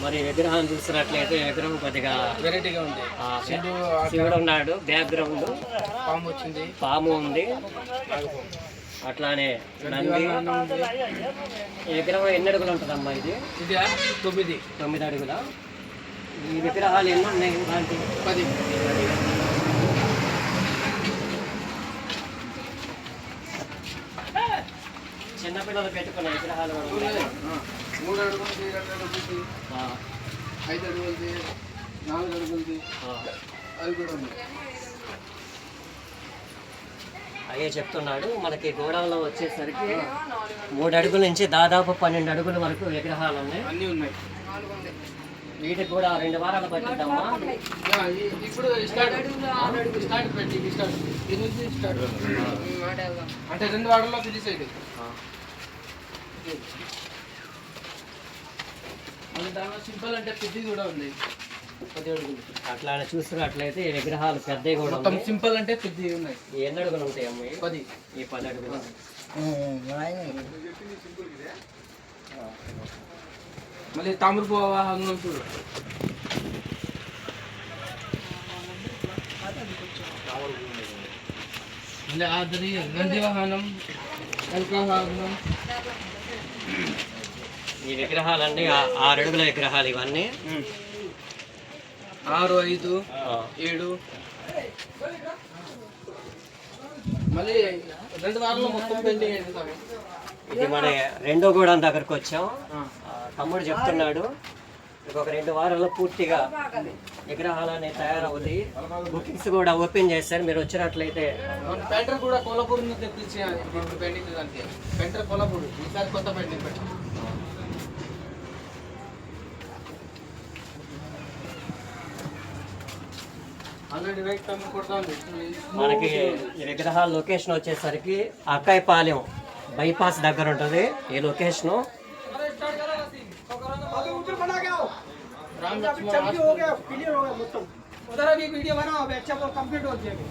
మరి విగ్రహం చూసినట్లయితే విగ్రహం కొద్దిగా వెరైటీగా ఉంది. శివుడు ఉన్నాడు, బ్యాక్గ్రౌండ్ పాము ఉంది, అట్లానే నంది. ఈ విగ్రహం ఎన్ని అడుగులు ఉంటుందమ్మా? ఇది 9 అడుగుల. ఈ విగ్రహాలు ఎన్ని ఉన్నాయి? ఇలాంటి 10. చిన్నపిల్లలు పెట్టుకున్న విగ్రహాలు 3 అడుగులది, 2 అడుగులది, 5 అడుగులది, 4 అడుగులది, అవి కూడా ఉన్నాయి. అయ్యే చెప్తున్నాడు. మనకి గోడౌన్లో వచ్చేసరికి 3 అడుగుల నుంచి దాదాపు 12 అడుగుల వరకు విగ్రహాలు ఉన్నాయి. అన్నీ ఉన్నాయి. వీటికి కూడా 2 వారాలు పట్టిద్దామా? ఇప్పుడు స్టార్ట్ పెట్టి ఇది నుంచి స్టార్ట్ అంటే 2 వారాల్లో ఫినిష్ అయింది. మళ్ళీ దానిలో సింపుల్ అంటే పెద్దది కూడా ఉంది, 10 అడుగులు. అట్లా చూస్తున్నట్లయితే ఈ విగ్రహాలు పెద్దవి కూడా మొత్తం సింపుల్ అంటే పెద్దవి ఉన్నాయి. ఎన్ని అడుగులు ఉంటాయి అమ్మ? 10. ఈ 10 అడుగులు. మళ్ళీ తామరపు వాహనం చూడు. మళ్ళీ ఆదరి నంది వాహనం, ఎలుక వాహనం. ఈ విగ్రహాలన్నీ 6 అడుగుల విగ్రహాలు ఇవన్నీ. 6, 5, 7. మళ్ళీ 2 వారాల్లో మొత్తం పెయింటింగ్ అవుతుంది. ఇది మన 2వ గోడౌన్ దగ్గరకు వచ్చాం. తమ్ముడు చెప్తున్నాడు ఇంకొక 2 వారాల్లో పూర్తిగా విగ్రహాలన్నీ తయారవుతాయి. బుకింగ్స్ కూడా ఓపెన్ చేస్తారు. మీరు వచ్చినట్లయితే పెయింటర్ కూడా కొల్లాపూర్ నుంచి తెప్పించాలి. ఇప్పుడు పెయింటింగ్ దానికి పెయింటర్ కొల్లాపూర్. ఈసారి కొత్త పెయింటింగ్ పెట్టాం. ఆల్రెడీ వెయిట్ కమ్మి కొడతా ఉంది. మనకి ఈ విగ్రహాల లొకేషన్ వచ్చేసరికి అక్కాయపాలెం బైపాస్ దగ్గర ఉంటుంది ఈ లొకేషను. वीडियो बनाओ, अच्छा कंप्लीट हो जाएगा।